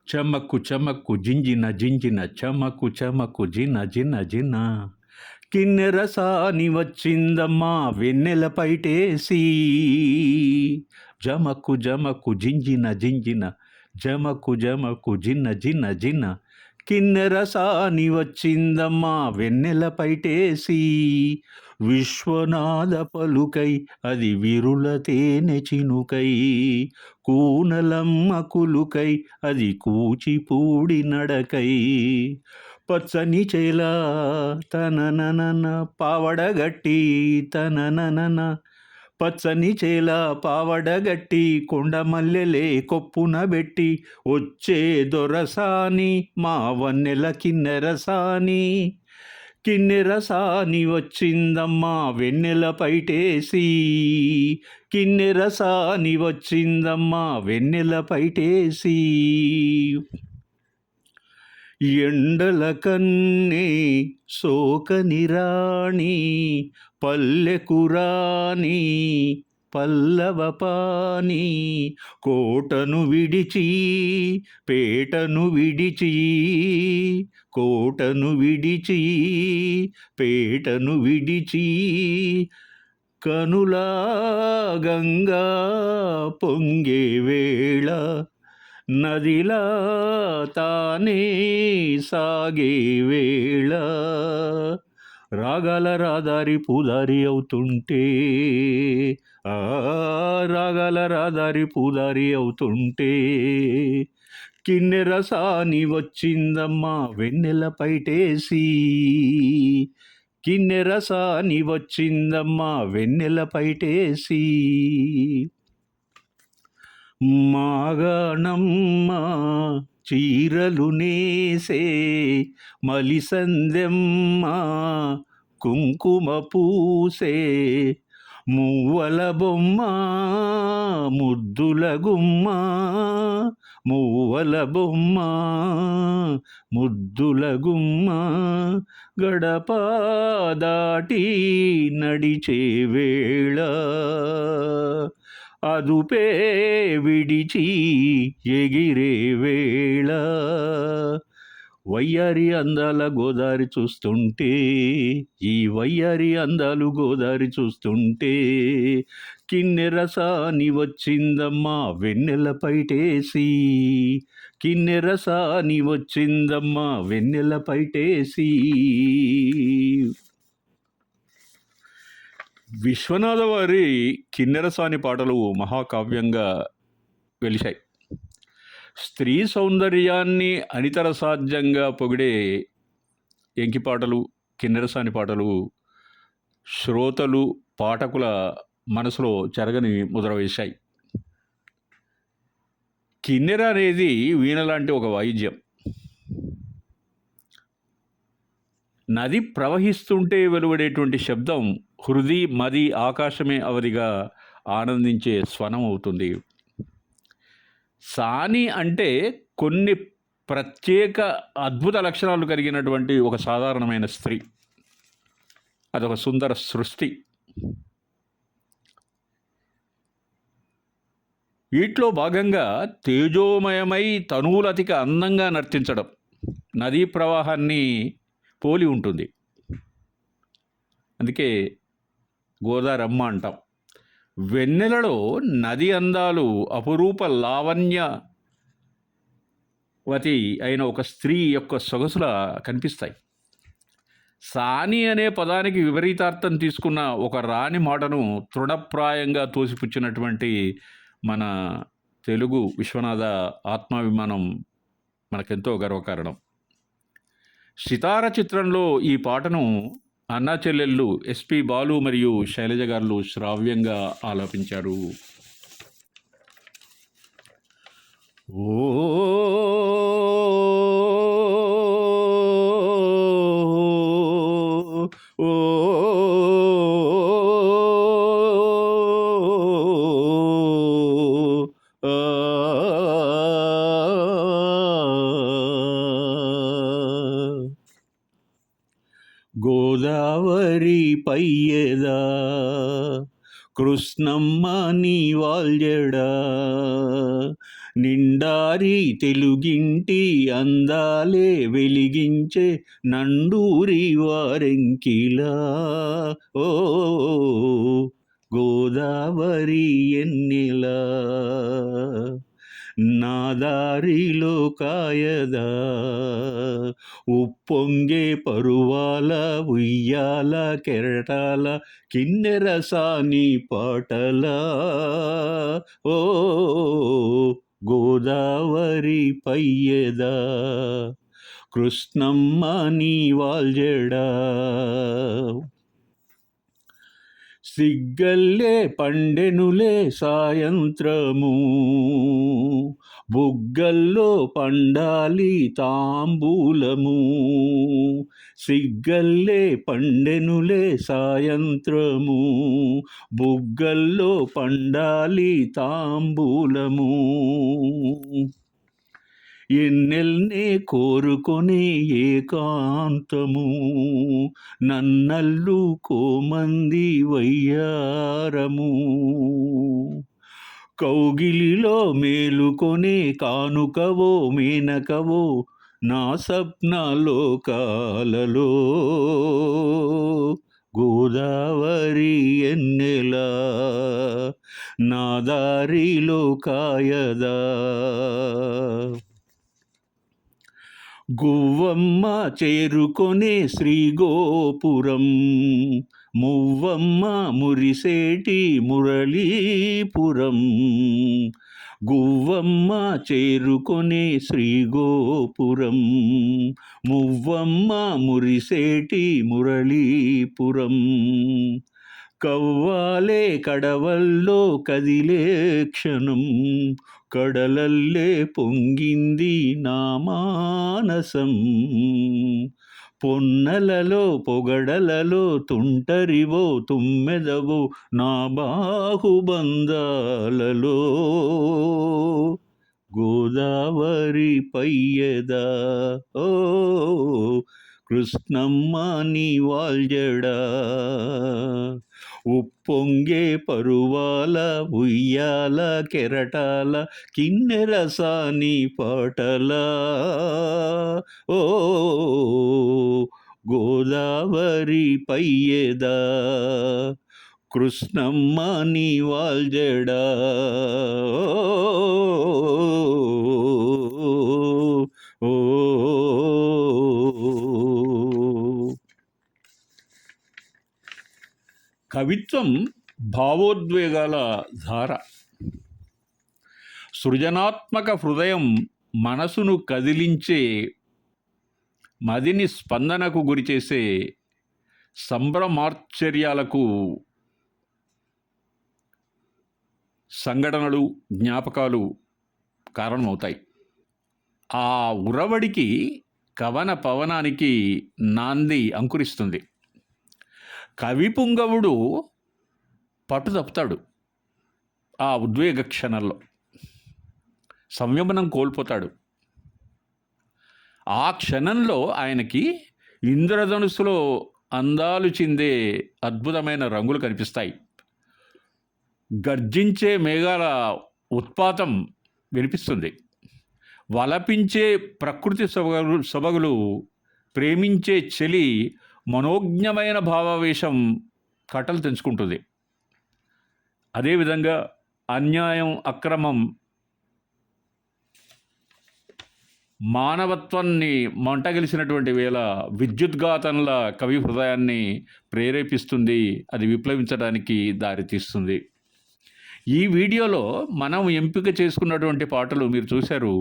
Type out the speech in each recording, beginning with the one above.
చమకు చమకు జింజిన జింజిన చమకు చమకు జిన జిన జిన కిన్నెరసాని వచ్చిందమ్మా వెన్నెల పైటేసి జమకు జమకు జింజిన జింజిన జమకు జమకు జిన్న జిన్న జిన్న కిన్నెరసాని వచ్చిందమ్మా వెన్నెల పైటేసి విశ్వనాథ పలుకై అది విరుల తేనె చినుకై కూనలమ్మ కులుకై అది కూచిపూడి నడకై పచ్చని చేల తననన పావడగట్టి తననన పచ్చని చేల పావడగట్టి కొండమల్లెలే కొప్పున బెట్టి వచ్చే దొరసాని మా వన్నెల కిన్నెరసాని కిన్నెరసాని వచ్చిందమ్మా వెన్నెల పైటేసి కిన్నెరసాని వచ్చిందమ్మా వెన్నెల పైటేసి ఎండల కన్నే శోకనిరాణి పల్లెకురాని పల్లవపాని కోటను విడిచి పేటను విడిచి కోటను విడిచి పేటను విడిచి కనులా గంగా పొంగే వేళ నదిలా తానే సాగే వేళ రాగాల రాదారి పూదారి అవుతుంటే రాగాల రాదారి పూదారి అవుతుంటే కిన్నెరసాని వచ్చిందమ్మా వెన్నెల పైటేసి కిన్నెరసాని వచ్చిందమ్మా వెన్నెల పైటేసి మాగాణమ్మ చీరలు నేసే మలిసందెమ్మ కుంకుమ పూసే మువ్వల బొమ్మ ముద్దుల గుమ్మ మువ్వల బొమ్మ ముద్దుల గుమ్మ గడప దాటి నడిచే వేళ అదుపే విడిచి ఎగిరే వేళ వయ్యారి అందాల గోదారి చూస్తుంటే ఈ వయ్యారి అందాలు గోదారి చూస్తుంటే కిన్నెరసాని వచ్చిందమ్మా వెన్నెల పైటేసి కిన్నెరసాని వచ్చిందమ్మా వెన్నెల పైటేసి. విశ్వనాథ వారి కిన్నెరసాని పాటలు మహాకావ్యంగా వెలిశాయి. స్త్రీ సౌందర్యాన్ని అనితర సాధ్యంగా పొగిడే ఎంకి పాటలు, కిన్నెరసాని పాటలు శ్రోతలు, పాఠకుల మనసులో చెరగని ముద్ర వేశాయి. కిన్నెర అనేది వీణ లాంటి ఒక వాయిద్యం. నది ప్రవహిస్తుంటే వెలువడేటువంటి శబ్దం హృది మది ఆకాశమే అవధిగా ఆనందించే స్వనం అవుతుంది. సాని అంటే కొన్ని ప్రత్యేక అద్భుత లక్షణాలు కలిగినటువంటి ఒక సాధారణమైన స్త్రీ. అదొక సుందర సృష్టి. వీటిలో భాగంగా తేజోమయమై తనువులతిక అందంగా నర్తించడం నదీ ప్రవాహాన్ని పోలి ఉంటుంది. అందుకే గోదారమ్మ అంటాం. వెన్నెలలో నది అందాలు అపురూప లావణ్యవతి అయిన ఒక స్త్రీ యొక్క సొగసులా కనిపిస్తాయి. సాని అనే పదానికి విపరీతార్థం తీసుకున్న ఒక రాణి మాటను తృణప్రాయంగా తోసిపుచ్చినటువంటి మన తెలుగు విశ్వనాథ ఆత్మాభిమానం మనకెంతో గర్వకారణం. సితార చిత్రంలో ఈ పాటను అన్నా చెల్లెళ్ళు ఎస్పి బాలు మరియు శైలజ గారు శ్రావ్యంగా ఆలపించారు. ఓ ఓ గోదావరి పయ్యదా కృష్ణమ్మ నీ వాల్యడా నిండారి తెలుగింటి అందాలే వెలిగించే నండూరి వారెంకిలా ఓ గోదావరి ఎన్నెలా నా దారిలో కాయదా ఉప్పొంగే పరువాల ఉయ్యాల కెరటాల కిన్నెరసాని పాటలా ఓ గోదావరి పయ్యదా కృష్ణమ్మ నీ వాల్జడా సిగ్గల్లే పండెనులే సాయంత్రము బుగ్గల్లో పండాలి తాంబూలము సిగ్గల్లే పండెనులే సాయంత్రము బుగ్గల్లో పండాలి తాంబూలము ఎన్నెల్నే కోరుకొనే ఏకాంతము నన్నల్లు కోమంది వయ్యారము కౌగిలిలో మేలుకొనే కానుకవో మేనకవో నా స్వప్నలోకాలలో గోదావరి ఎన్నెలా నా దారిలో కాయదా గువ్వమ్మ చేరుకొనే శ్రీగోపురం మువ్వమ్మ మురిసేటి మురళీపురం గువ్వమ్మ చేరుకొనే శ్రీగోపురం మువ్వమ్మ మురిసేటి మురళీపురం కవ్వాలే కడవల్లో కదిలే క్షణం కడలల్లే పొంగింది నా మానసం పొన్నలలో పొగడలలో తుంటరివో తుమ్మెదవో నా బాహుబంధాలలో గోదావరి పయ్యదా ఓ కృష్ణమ్మ నీ వాల్జడా ఉప్పొంగే పరువాల ఉయ్యాల కెరటాల కిన్నెరసాని పాటలా ఓ గోదావరి పయ్యదా కృష్ణమ్మ నీ వాల్జడా ఓ కవిత్వం భావోద్వేగాల ధార. సృజనాత్మక హృదయం మనసును కదిలించే, మదిని స్పందనకు గురిచేసే సంభ్రమాశ్చర్యాలకు సంఘటనలు, జ్ఞాపకాలు కారణమవుతాయి. ఆ ఉరవడికి, కవన పవనానికి నాంది అంకురిస్తుంది. కవి పుంగవుడు పట్టు తప్పుతాడు. ఆ ఉద్వేగ క్షణంలో సంయమనం కోల్పోతాడు. ఆ క్షణంలో ఆయనకి ఇంద్రధనుస్సులో అందాలు చిందే అద్భుతమైన రంగులు కనిపిస్తాయి. గర్జించే మేఘాల ఉత్పాతం వినిపిస్తుంది. వలపించే ప్రకృతి సొబగులు, ప్రేమించే చలి, మనోజ్ఞమైన భావావేశం కట్టలు తెంచుకుంటుంది. అదేవిధంగా అన్యాయం, అక్రమం, మానవత్వాన్ని మంటగలిసినటువంటి వేళ విద్యుద్ఘాతంలా కవి హృదయాన్ని ప్రేరేపిస్తుంది. అది విప్లవించడానికి దారితీస్తుంది. ఈ వీడియోలో మనం ఎంపిక చేసుకున్నటువంటి పాటలు మీరు చూశారు.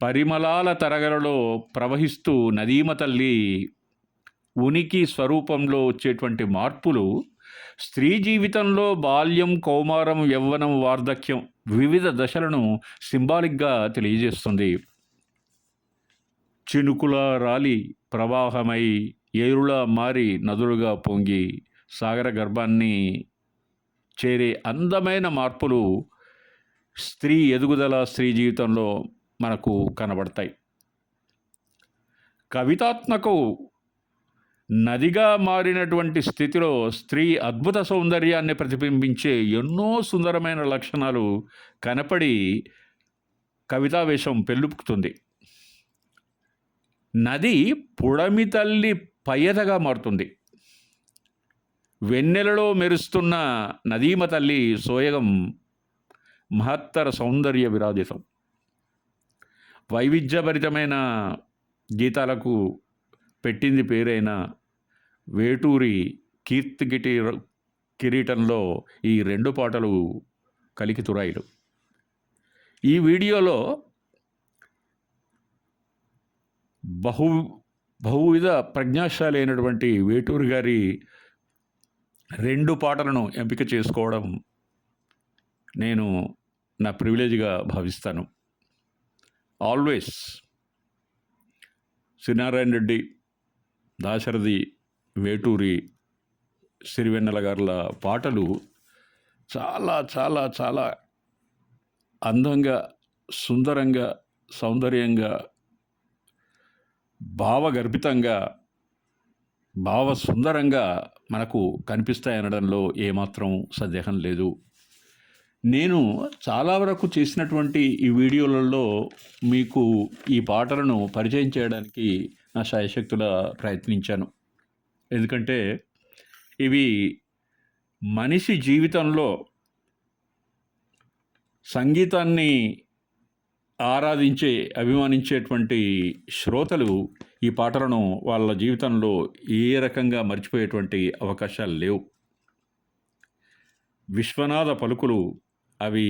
పరిమళాల తరగలలో ప్రవహిస్తూ నదీమ తల్లి ఉనికి స్వరూపంలో వచ్చేటువంటి మార్పులు స్త్రీ జీవితంలో బాల్యం, కౌమారం, యవ్వనం, వార్ధక్యం వివిధ దశలను సింబాలిక్గా తెలియజేస్తుంది. చినుకుల రాలి ప్రవాహమై ఏరులా మారి నదులుగా పొంగి సాగర గర్భాన్ని చేరే అందమైన మార్పులు స్త్రీ ఎదుగుదల, స్త్రీ జీవితంలో మనకు కనబడతాయి. కవితాత్మకు నదిగా మారినటువంటి స్థితిలో స్త్రీ అద్భుత సౌందర్యాన్ని ప్రతిబింబించే ఎన్నో సుందరమైన లక్షణాలు కనపడి కవితావేశం పెళ్ళుపుకుతుంది. నది పుడమి తల్లి పయ్యతగా మారుతుంది. వెన్నెలలో మెరుస్తున్న నదీమ తల్లి సోయగం మహత్తర సౌందర్య విరాజితం. వైవిధ్యభరితమైన గీతాలకు పెట్టింది పేరైన వేటూరి కిరీటంలో ఈ 2 పాటలు కలికితురాయిలు. ఈ వీడియోలో బహువిధ ప్రజ్ఞాశాలి అయినటువంటి వేటూరి గారి 2 పాటలను ఎంపిక చేసుకోవడం నేను నా ప్రివిలేజ్గా భావిస్తాను. ఆల్వేస్ శ్రీనారాయణ రెడ్డి, దాశరథి, వేటూరి, సిరివెన్నెల గారుల పాటలు చాలా చాలా చాలా అందంగా, సుందరంగా, సౌందర్యంగా, భావగర్భితంగా, భావసుందరంగా మనకు కనిపిస్తాయనడంలో ఏమాత్రం సందేహం లేదు. నేను చాలా వరకు చేసినటువంటి ఈ వీడియోలలో మీకు ఈ పాటలను పరిచయం చేయడానికి నా శాయశక్తులా ప్రయత్నించాను. ఎందుకంటే ఇవి మనిషి జీవితంలో సంగీతాన్ని ఆరాధించే, అభిమానించేటువంటి శ్రోతలు ఈ పాటలను వాళ్ళ జీవితంలో ఏ రకంగా మర్చిపోయేటువంటి అవకాశాలు లేవు. విశ్వనాథ పలుకులు అవి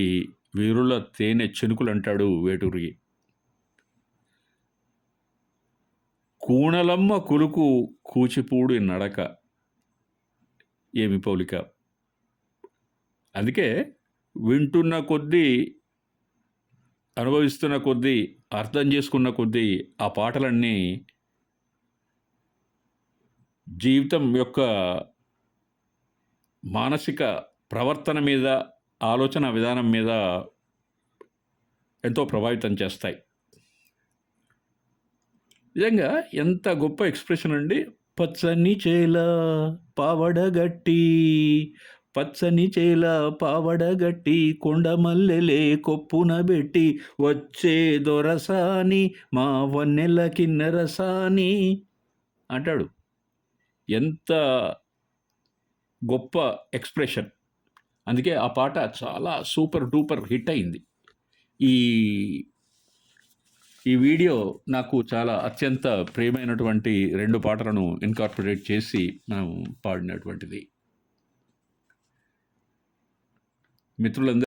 వీరుల తేనె చెనుకులు అంటాడు వేటూరి. కూణలమ్మ కులుకు కూచిపూడి నడక ఏమి పోలిక. అందుకే వింటున్న కొద్దీ, అనుభవిస్తున్న కొద్దీ, అర్థం చేసుకున్న కొద్దీ ఆ పాటలన్నీ జీవితం యొక్క మానసిక ప్రవర్తన మీద, ఆలోచన విధానం మీద ఎంతో ప్రభావితం చేస్తాయి. నిజంగా ఎంత గొప్ప ఎక్స్ప్రెషన్ అండి. పచ్చని చేల పావడగట్టి, పచ్చని చేల పావడగట్టి, కొండమల్లెలే కొప్పున పెట్టి, వచ్చే దొరసాని మా వన్నెల కిన్నెరసాని అంటాడు. ఎంత గొప్ప ఎక్స్ప్రెషన్. అందుకే ఆ పాట చాలా సూపర్ డూపర్ హిట్ అయింది. ఈ వీడియో నాకు చాలా అత్యంత ప్రియమైనటువంటి 2 పాటలను ఇన్కార్పొరేట్ చేసి మనం పాడినటువంటిది. మిత్రులందరూ